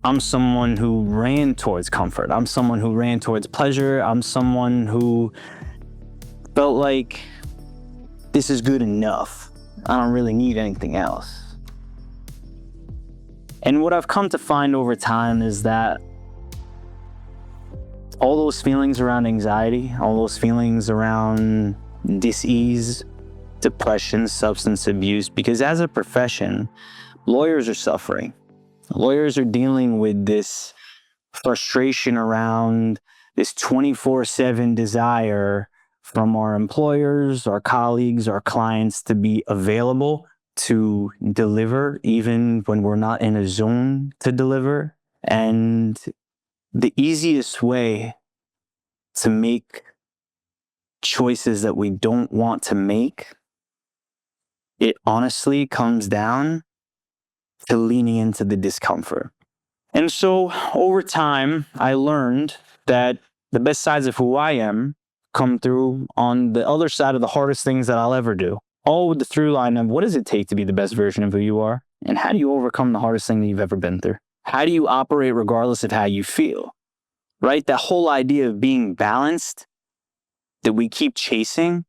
I'm someone who ran towards comfort. I'm someone who ran towards pleasure. I'm someone who felt like this is good enough. I don't really need anything else. And what I've come to find over time is that all those feelings around anxiety, all those feelings around dis-ease, depression, substance abuse, because as a profession, lawyers are suffering. Lawyers are dealing with this frustration around this 24/7 desire from our employers, our colleagues, our clients to be available to deliver even when we're not in a zone to deliver. And the easiest way to make choices that we don't want to make, it honestly comes down to leaning into the discomfort. And so over time, I learned that the best sides of who I am come through on the other side of the hardest things that I'll ever do. All with the through line of what does it take to be the best version of who you are? And how do you overcome the hardest thing that you've ever been through? How do you operate regardless of how you feel? Right? That whole idea of being balanced that we keep chasing,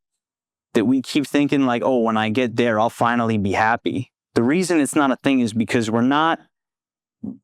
that we keep thinking like, oh, when I get there, I'll finally be happy. The reason it's not a thing is because we're not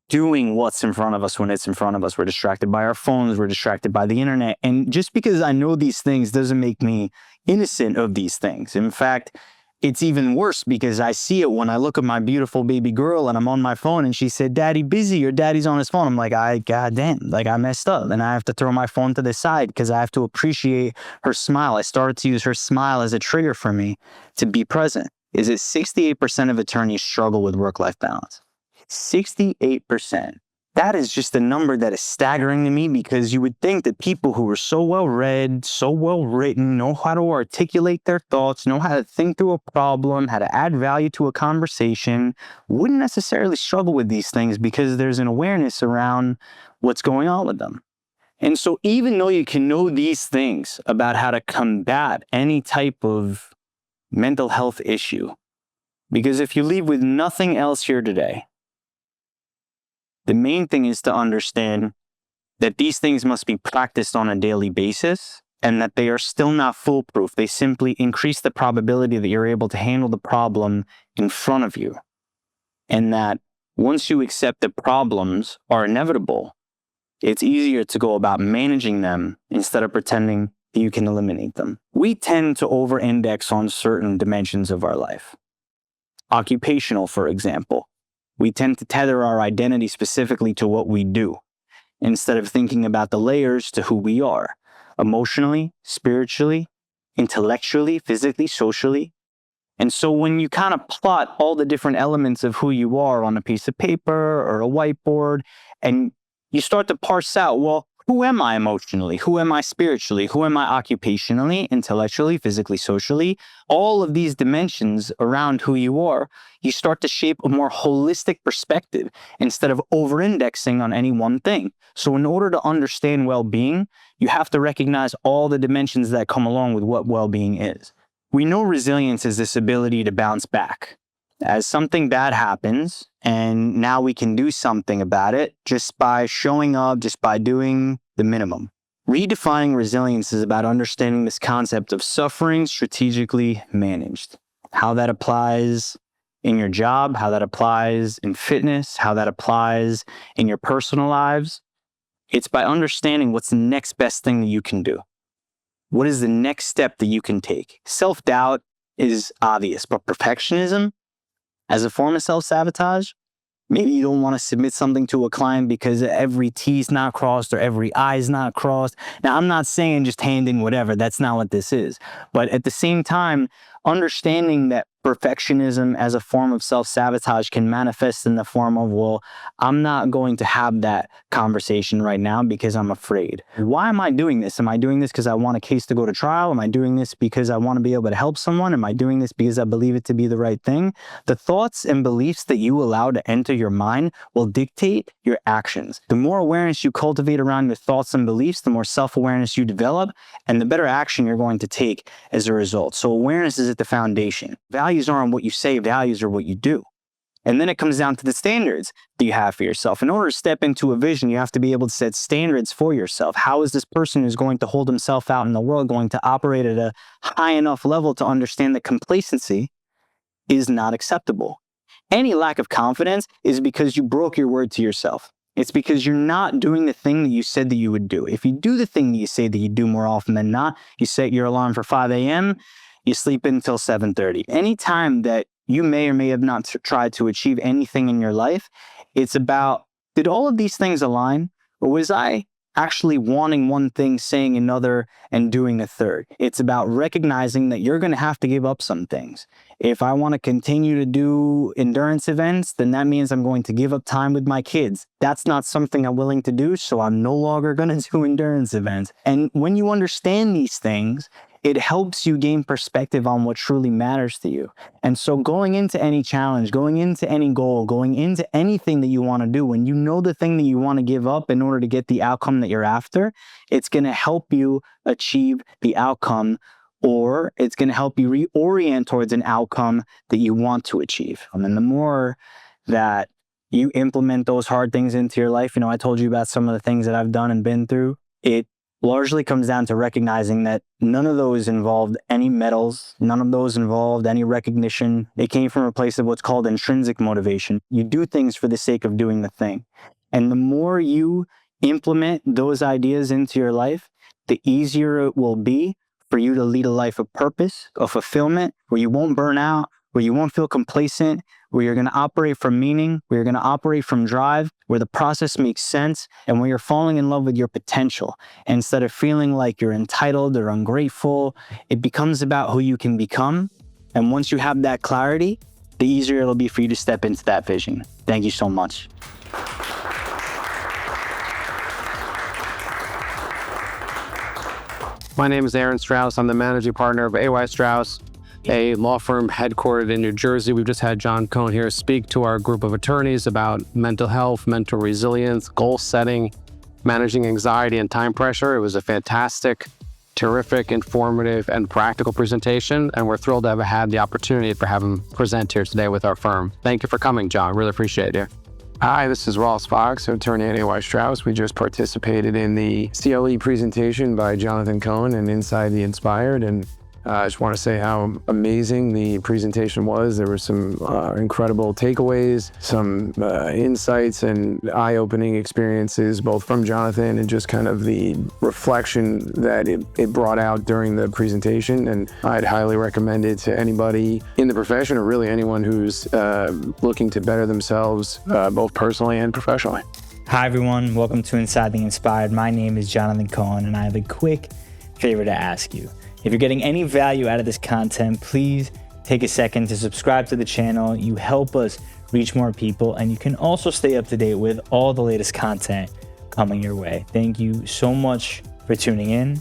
doing what's in front of us when it's in front of us. We're distracted by our phones. We're distracted by the internet. And just because I know these things doesn't make me innocent of these things. In fact, it's even worse because I see it when I look at my beautiful baby girl and I'm on my phone and she said, "Daddy busy," or "Daddy's on his phone." I'm like, goddamn, like I messed up and I have to throw my phone to the side because I have to appreciate her smile. I started to use her smile as a trigger for me to be present. Is it 68% of attorneys struggle with work-life balance? 68%. That is just a number that is staggering to me because you would think that people who are so well read, so well written, know how to articulate their thoughts, know how to think through a problem, how to add value to a conversation, wouldn't necessarily struggle with these things because there's an awareness around what's going on with them. And so even though you can know these things about how to combat any type of mental health issue, because if you leave with nothing else here today, the main thing is to understand that these things must be practiced on a daily basis and that they are still not foolproof. They simply increase the probability that you're able to handle the problem in front of you. And that once you accept that problems are inevitable, it's easier to go about managing them instead of pretending that you can eliminate them. We tend to over-index on certain dimensions of our life. Occupational, for example. We tend to tether our identity specifically to what we do, instead of thinking about the layers to who we are, emotionally, spiritually, intellectually, physically, socially. And so when you kind of plot all the different elements of who you are on a piece of paper or a whiteboard, and you start to parse out, well, who am I emotionally? Who am I spiritually? Who am I occupationally, intellectually, physically, socially? All of these dimensions around who you are, you start to shape a more holistic perspective instead of over-indexing on any one thing. So in order to understand well-being, you have to recognize all the dimensions that come along with what well-being is. We know resilience is this ability to bounce back. As something bad happens, and now we can do something about it just by showing up, just by doing the minimum. Redefining resilience is about understanding this concept of suffering strategically managed. How that applies in your job, how that applies in fitness, how that applies in your personal lives. It's by understanding what's the next best thing that you can do. What is the next step that you can take? Self-doubt is obvious, but perfectionism, as a form of self-sabotage, maybe you don't want to submit something to a client because every T's not crossed or every I's not crossed. Now, I'm not saying just hand in whatever. That's not what this is. But at the same time, understanding that perfectionism as a form of self-sabotage can manifest in the form of, well, I'm not going to have that conversation right now because I'm afraid. Why am I doing this? Am I doing this because I want a case to go to trial? Am I doing this because I want to be able to help someone? Am I doing this because I believe it to be the right thing? The thoughts and beliefs that you allow to enter your mind will dictate your actions. The more awareness you cultivate around your thoughts and beliefs, the more self-awareness you develop, and the better action you're going to take as a result. So awareness is at the foundation. Values aren't what you say, values are what you do. And then it comes down to the standards that you have for yourself. In order to step into a vision, you have to be able to set standards for yourself. How is this person who's going to hold himself out in the world going to operate at a high enough level to understand that complacency is not acceptable? Any lack of confidence is because you broke your word to yourself. It's because you're not doing the thing that you said that you would do. If you do the thing that you say that you do more often than not, you set your alarm for 5 a.m., you sleep until 7:30. Anytime that you may or may have not tried to achieve anything in your life, it's about, did all of these things align? Or was I actually wanting one thing, saying another, and doing a third? It's about recognizing that you're going to have to give up some things. If I want to continue to do endurance events, then that means I'm going to give up time with my kids. That's not something I'm willing to do, so I'm no longer going to do endurance events. And when you understand these things, it helps you gain perspective on what truly matters to you. And so going into any challenge, going into any goal, going into anything that you want to do, when you know the thing that you want to give up in order to get the outcome that you're after, it's going to help you achieve the outcome, or it's going to help you reorient towards an outcome that you want to achieve. And the more that you implement those hard things into your life, I told you about some of the things that I've done and been through, it largely comes down to recognizing that none of those involved any medals, none of those involved any recognition. It came from a place of what's called intrinsic motivation. You do things for the sake of doing the thing. And the more you implement those ideas into your life, the easier it will be for you to lead a life of purpose, of fulfillment, where you won't burn out, where you won't feel complacent, where you're going to operate from meaning, where you're going to operate from drive, where the process makes sense, and where you're falling in love with your potential. And instead of feeling like you're entitled or ungrateful, it becomes about who you can become. And once you have that clarity, the easier it'll be for you to step into that vision. Thank you so much. My name is Aaron Strauss. I'm the managing partner of AY Strauss, a law firm headquartered in New Jersey. We've just had John Cohen here speak to our group of attorneys about mental health, mental resilience, goal setting, managing anxiety and time pressure. It was a fantastic, terrific, informative, and practical presentation, and we're thrilled to have had the opportunity for having him present here today with our firm. Thank you for coming, John. Really appreciate it. Hi, this is Ross Fox, attorney at AY Strauss. We just participated in the CLE presentation by Jonathan Cohen and Inside the Inspired, and I just want to say how amazing the presentation was. There were some incredible takeaways, some insights and eye-opening experiences, both from Jonathan and just kind of the reflection that it brought out during the presentation. And I'd highly recommend it to anybody in the profession, or really anyone who's looking to better themselves, both personally and professionally. Hi everyone, welcome to Inside the Inspired. My name is Jonathan Cohen, and I have a quick favor to ask you. If you're getting any value out of this content, please take a second to subscribe to the channel. You help us reach more people, and you can also stay up to date with all the latest content coming your way. Thank you so much for tuning in.